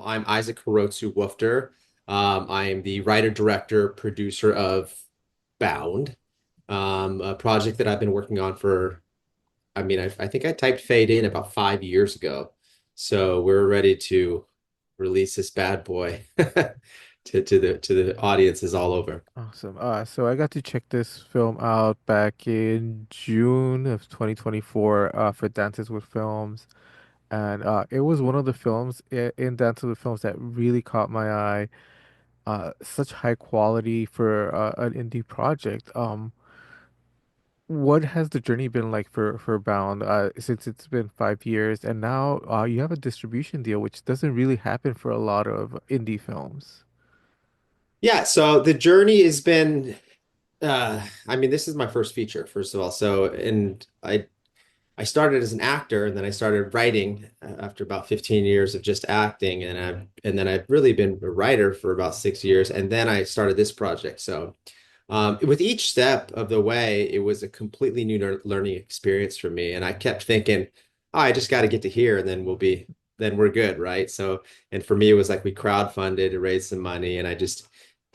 I'm Isaac Hirotsu Woofter. I am the writer, director, producer of Bound, a project that I've been working on for, I think I typed Fade in about 5 years ago. So we're ready to release this bad boy to the audiences all over. Awesome. So I got to check this film out back in June of 2024 for Dances with Films. And it was one of the films in Dances with Films that really caught my eye. Such high quality for an indie project. What has the journey been like for Bound since it's been 5 years and now you have a distribution deal, which doesn't really happen for a lot of indie films. Yeah, so the journey has been, this is my first feature, first of all. I started as an actor and then I started writing after about 15 years of just acting and then I've really been a writer for about 6 years and then I started this project. So with each step of the way, it was a completely new learning experience for me and I kept thinking, oh, I just got to get to here and then we're good, right? So and for me it was like we crowdfunded to raise some money and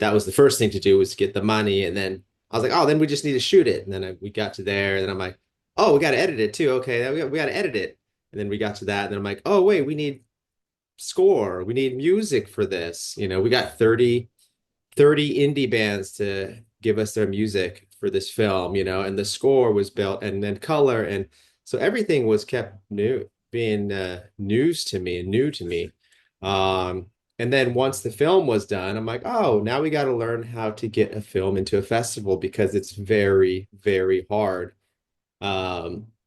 that was the first thing to do was get the money and then I was like, oh, then we just need to shoot it. And then we got to there and then I'm like, oh, we got to edit it too. Okay, we got to edit it. And then we got to that. And then I'm like, oh, wait, we need score. We need music for this. We got 30 indie bands to give us their music for this film, and the score was built and then color. And so everything was kept being news to me and new to me. And then once the film was done, I'm like, oh, now we got to learn how to get a film into a festival because it's very, very hard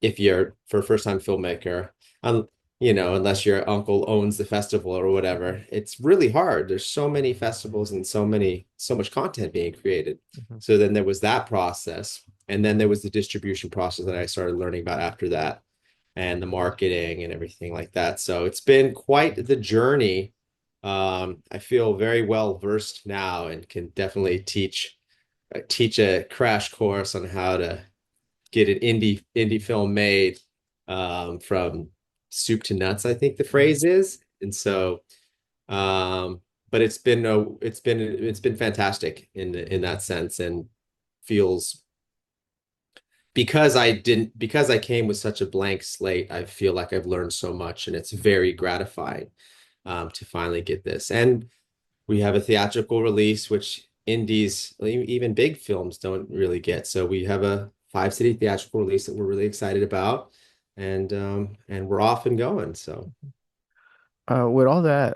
if you're for a first time filmmaker, um, unless your uncle owns the festival or whatever, it's really hard. There's so many festivals and so much content being created. Mhm. So then there was that process. And then there was the distribution process that I started learning about after that and the marketing and everything like that. So it's been quite the journey. I feel very well versed now and can definitely teach a crash course on how to get an indie film made from soup to nuts, I think the phrase is. And so, but it's been fantastic in that sense, and feels because I came with such a blank slate, I feel like I've learned so much, and it's very gratifying to finally get this. And we have a theatrical release, which indies, even big films, don't really get. So we have a five-city theatrical release that we're really excited about, and we're off and going. So With all that,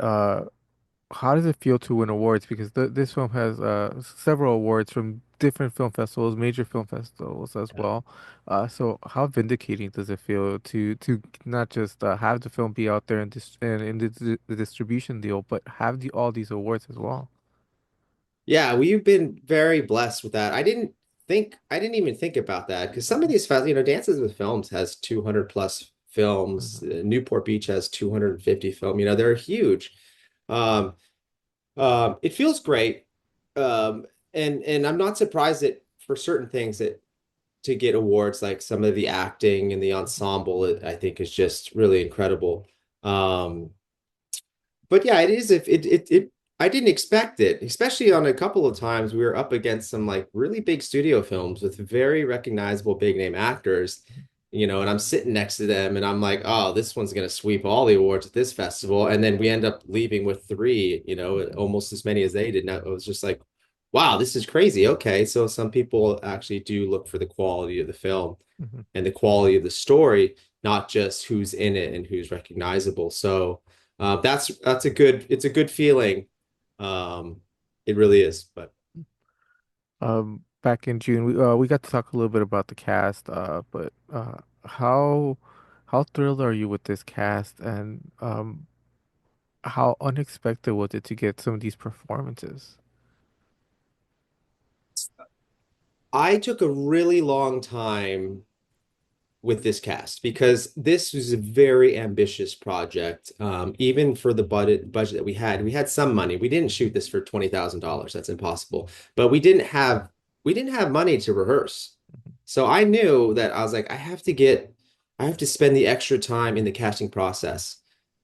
how does it feel to win awards? Because this film has several awards from different film festivals, major film festivals as yeah. well. So how vindicating does it feel to not just have the film be out there and in the distribution deal, but have all these awards as well? Yeah, we've been very blessed with that. I didn't even think about that because some of these Dances with Films has 200 plus films. Mhm. Newport Beach has 250 film. They're huge. Um, it feels great. Um, and I'm not surprised that for certain things that to get awards like some of the acting and the ensemble, I think is just really incredible. Um, but yeah, it is. If it I didn't expect it, especially on a couple of times we were up against some like really big studio films with very recognizable big name actors, and I'm sitting next to them and I'm like, oh, this one's gonna sweep all the awards at this festival. And then we end up leaving with three, almost as many as they did. And I was just like, wow, this is crazy. Okay, so some people actually do look for the quality of the film Mhm. and the quality of the story, not just who's in it and who's recognizable. So that's it's a good feeling. Um, it really is. But Back in June, we got to talk a little bit about the cast. But how thrilled are you with this cast, and how unexpected was it to get some of these performances? I took a really long time with this cast because this was a very ambitious project. Even for the budget that we had some money. We didn't shoot this for $20,000. That's impossible. But we didn't have money to rehearse. So I knew that I was like, I have to spend the extra time in the casting process.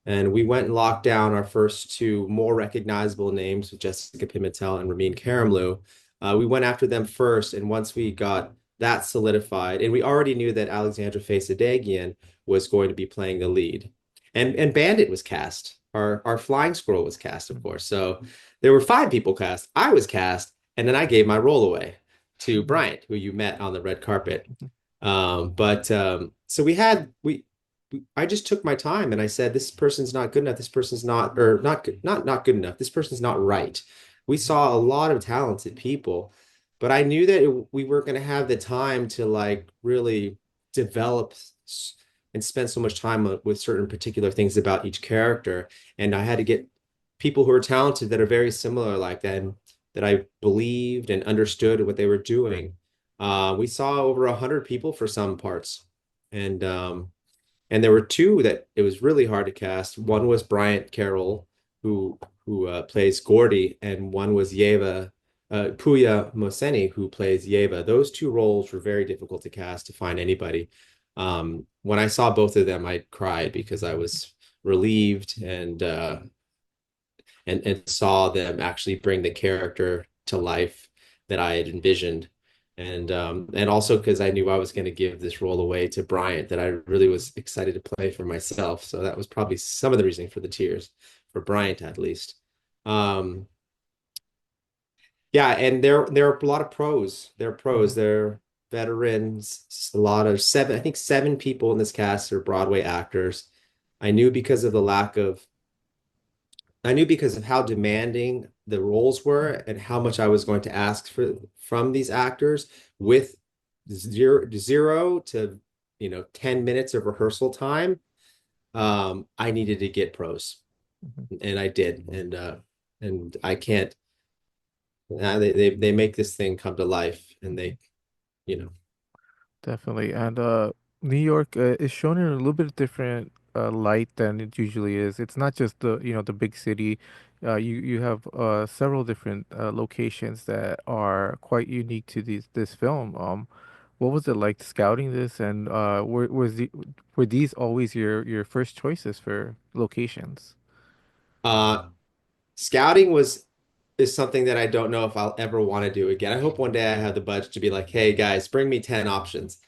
And we went and locked down our first two more recognizable names with Jessica Pimentel and Ramin Karimloo. We went after them first, and once we got that solidified, and we already knew that Alexandra Faye was going to be playing the lead, and Bandit was cast. Our flying squirrel was cast, of course. So there were five people cast. I was cast, and then I gave my role away to Bryant, who you met on the red carpet. So I just took my time and I said, this person's not good enough. This person's not, or not good, not good enough. This person's not right. We saw a lot of talented people, but I knew that we weren't going to have the time to like really develop and spend so much time with certain particular things about each character. And I had to get people who are talented that are very similar like that, and that I believed and understood what they were doing. We saw over 100 people for some parts, and there were two that it was really hard to cast. One was Bryant Carroll, who plays Gordy, and one was Yeva Puya Moseni, who plays Yeva. Those two roles were very difficult to cast to find anybody. When I saw both of them, I cried because I was relieved and saw them actually bring the character to life that I had envisioned. And also because I knew I was going to give this role away to Bryant, that I really was excited to play for myself. So that was probably some of the reason for the tears, for Bryant at least. Um, yeah, and there are a lot of pros. They're pros. Mhm. They're veterans. A lot of seven, I think seven people in this cast are Broadway actors. I knew because of the lack of I knew because of how demanding the roles were and how much I was going to ask from these actors with zero to 10 minutes of rehearsal time. I needed to get pros, Mhm. and I did. And I can't they make this thing come to life, and they, you know. Definitely. And New York is shown in a little bit different light than it usually is. It's not just the big city. You have several different locations that are quite unique to this film. What was it like scouting this, and were these always your first choices for locations? Uh Scouting was is something that I don't know if I'll ever want to do again. I hope one day I have the budget to be like, hey guys, bring me 10 options.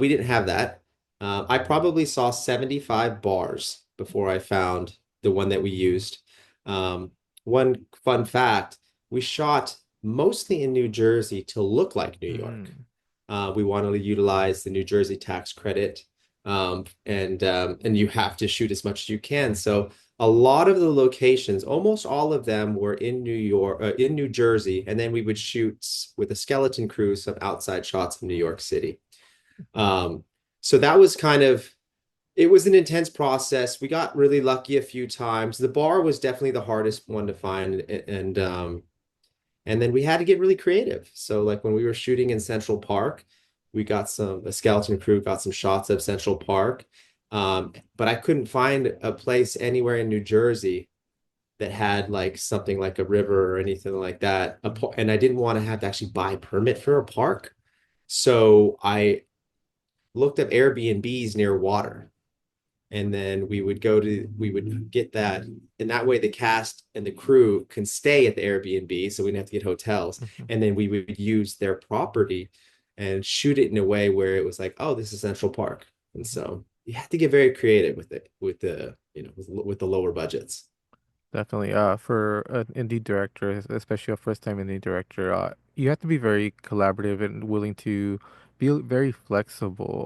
We didn't have that. I probably saw 75 bars before I found the one that we used. Um, One fun fact, we shot mostly in New Jersey to look like New York. Mm. We wanted to utilize the New Jersey tax credit, and you have to shoot as much as you can. So a lot of the locations, almost all of them were in New York, in New Jersey, and then we would shoot with a skeleton crew some outside shots of New York City. Um, so that was it was an intense process. We got really lucky a few times. The bar was definitely the hardest one to find, and then we had to get really creative. So like when we were shooting in Central Park, a skeleton crew got some shots of Central Park. But I couldn't find a place anywhere in New Jersey that had like something like a river or anything like that. And I didn't want to have to actually buy a permit for a park. So I looked up Airbnbs near water, and then we would get that, and that way the cast and the crew can stay at the Airbnb, so we didn't have to get hotels, Mhm. and then we would use their property and shoot it in a way where it was like, oh, this is Central Park. And so you have to get very creative with it, with the with the lower budgets. Definitely. For an indie director, especially a first-time indie director, you have to be very collaborative and willing to be very flexible.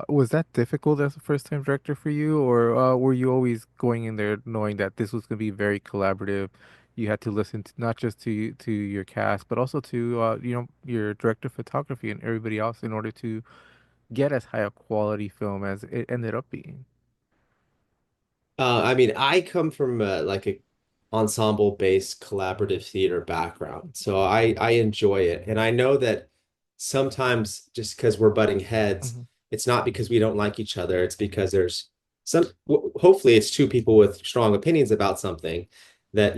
Was that difficult as a first-time director for you, or were you always going in there knowing that this was going to be very collaborative? You had to listen to, not just to your cast, but also to your director of photography and everybody else in order to get as high a quality film as it ended up being. I mean, I come from like a ensemble-based collaborative theater background, so I enjoy it, and I know that sometimes just because we're butting heads, Hmm. it's not because we don't like each other. It's because there's hopefully it's two people with strong opinions about something that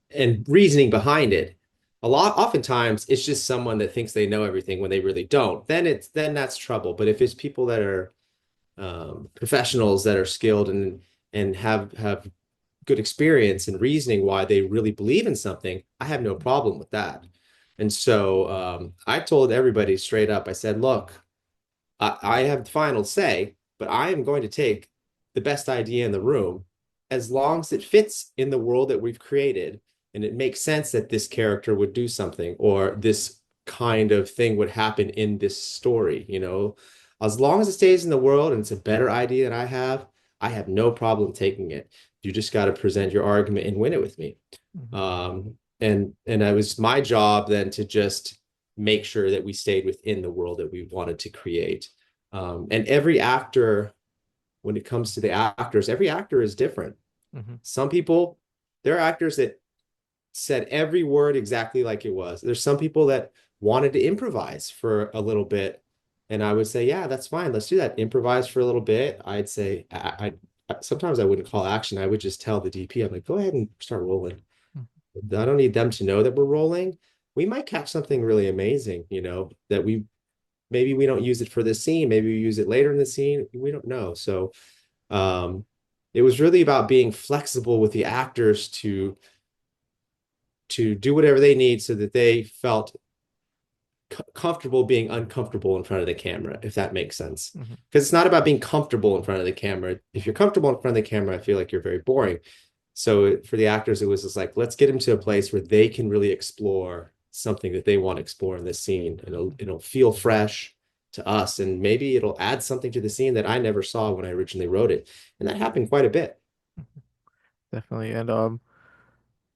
and reasoning behind it. Oftentimes, it's just someone that thinks they know everything when they really don't. Then that's trouble. But if it's people that are professionals that are skilled and have good experience and reasoning why they really believe in something, I have no problem with that. And so I told everybody straight up, I said, look, I have the final say, but I am going to take the best idea in the room as long as it fits in the world that we've created and it makes sense that this character would do something or this kind of thing would happen in this story, you know. As long as it stays in the world and it's a better idea than I have no problem taking it. You just got to present your argument and win it with me. Mhm. And it was my job then to just make sure that we stayed within the world that we wanted to create. And every actor, when it comes to the actors, every actor is different. Mhm. Some people, there are actors that said every word exactly like it was. There's some people that wanted to improvise for a little bit. And I would say, yeah, that's fine. Let's do that. Improvise for a little bit. I'd say, sometimes I wouldn't call action. I would just tell the DP, I'm like, go ahead and start rolling. Mhm. I don't need them to know that we're rolling. We might catch something really amazing, you know, that we maybe we don't use it for this scene. Maybe we use it later in the scene. We don't know. So um, it was really about being flexible with the actors to do whatever they need so that they felt comfortable being uncomfortable in front of the camera, if that makes sense. Mhm. Because it's not about being comfortable in front of the camera. If you're comfortable in front of the camera, I feel like you're very boring. So for the actors, it was just like, let's get them to a place where they can really explore something that they want to explore in this scene. It'll feel fresh to us, and maybe it'll add something to the scene that I never saw when I originally wrote it. And that happened quite a bit. Definitely. And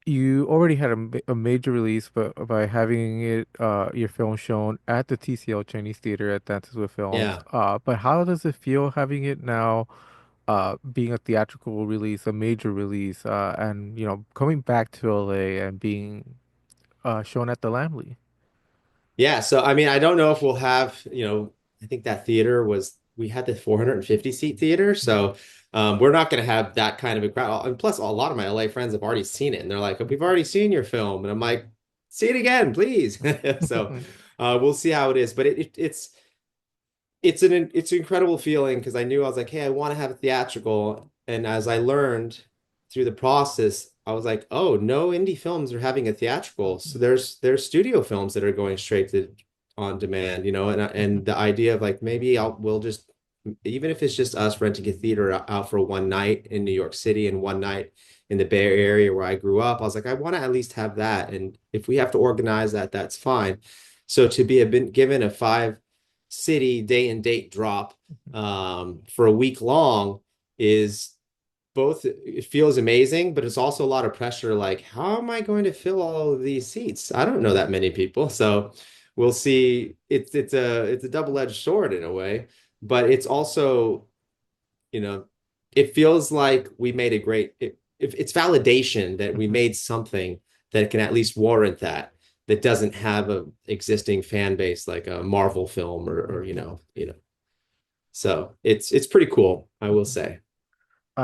you already had a major release, but by having it your film shown at the TCL Chinese Theater at Dances with Films. Yeah. But how does it feel having it now being a theatrical release, a major release, and coming back to LA and being shown at the Lamley? Yeah, so I mean, I don't know if we'll have, you know, I think that theater was we had the 450 seat theater, so we're not going to have that kind of a crowd. And plus, a lot of my LA friends have already seen it, and they're like, "We've already seen your film," and I'm like, "See it again, please." So we'll see how it is, but it's an incredible feeling because I knew I was like, hey, I want to have a theatrical. And as I learned through the process, I was like, oh, no indie films are having a theatrical. So there's studio films that are going straight to on demand, you know, and the idea of like maybe we'll just even if it's just us renting a theater out for one night in New York City and one night in the Bay Area where I grew up, I was like, I want to at least have that. And if we have to organize that, that's fine. So to be been given a 5 city day and date drop for a week long is both it feels amazing, but it's also a lot of pressure. Like, how am I going to fill all of these seats? I don't know that many people, so we'll see. It's a double-edged sword in a way, but it's also you know it feels like we made a great. It's validation that we Mhm. made something that can at least warrant that that doesn't have a existing fan base like a Marvel film or so it's pretty cool, I will Mhm. say.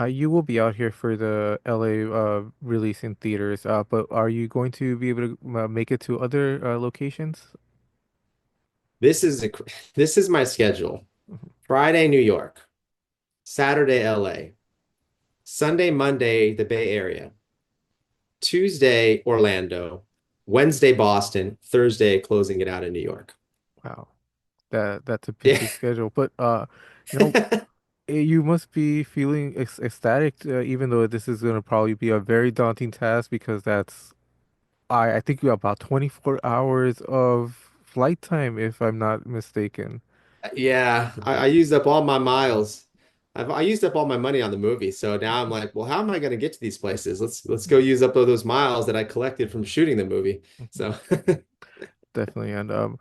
You will be out here for the LA release in theaters, but are you going to be able to make it to other locations? This is a this is my schedule. Mhm. Friday, New York, Saturday, LA, Sunday, Monday, the Bay Area, Tuesday, Orlando, Wednesday, Boston, Thursday, closing it out in New York. Wow, that's a Yeah. busy schedule. But you know, you must be feeling ecstatic, even though this is going to probably be a very daunting task because that's I think you have about 24 hours of flight time, if I'm not mistaken. Yeah, I used up all my miles. I used up all my money on the movie. So now I'm like, well, how am I going to get to these places? Let's go use up all those miles that I collected from shooting the movie. So Definitely. And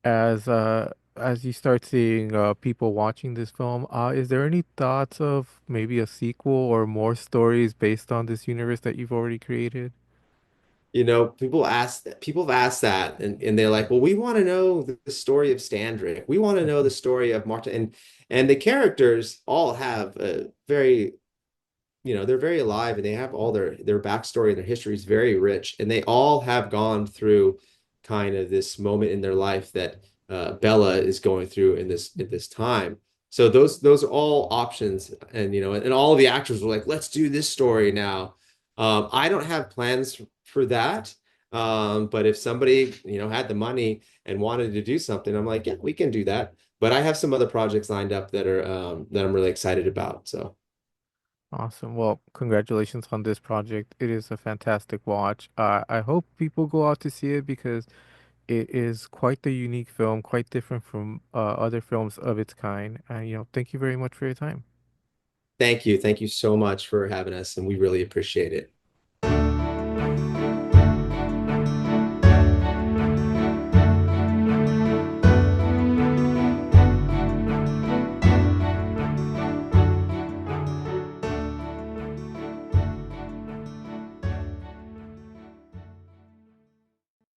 as you start seeing people watching this film, is there any thoughts of maybe a sequel or more stories based on this universe that you've already created? people have asked that and they're like, well, we want to know the story of Standrick. We want to know the story of Marta and the characters all have a very, they're very alive and they have all their backstory and their history is very rich and they all have gone through kind of this moment in their life that Bella is going through in this time. So those are all options, and and all the actors were like, let's do this story now. I don't have plans for that. But if somebody, had the money and wanted to do something, I'm like, yeah, we can do that. But I have some other projects lined up that I'm really excited about. So Awesome. Well, congratulations on this project. It is a fantastic watch. I hope people go out to see it because it is quite the unique film, quite different from other films of its kind. And, thank you very much for your time. thank you so much for having us, and we really appreciate it.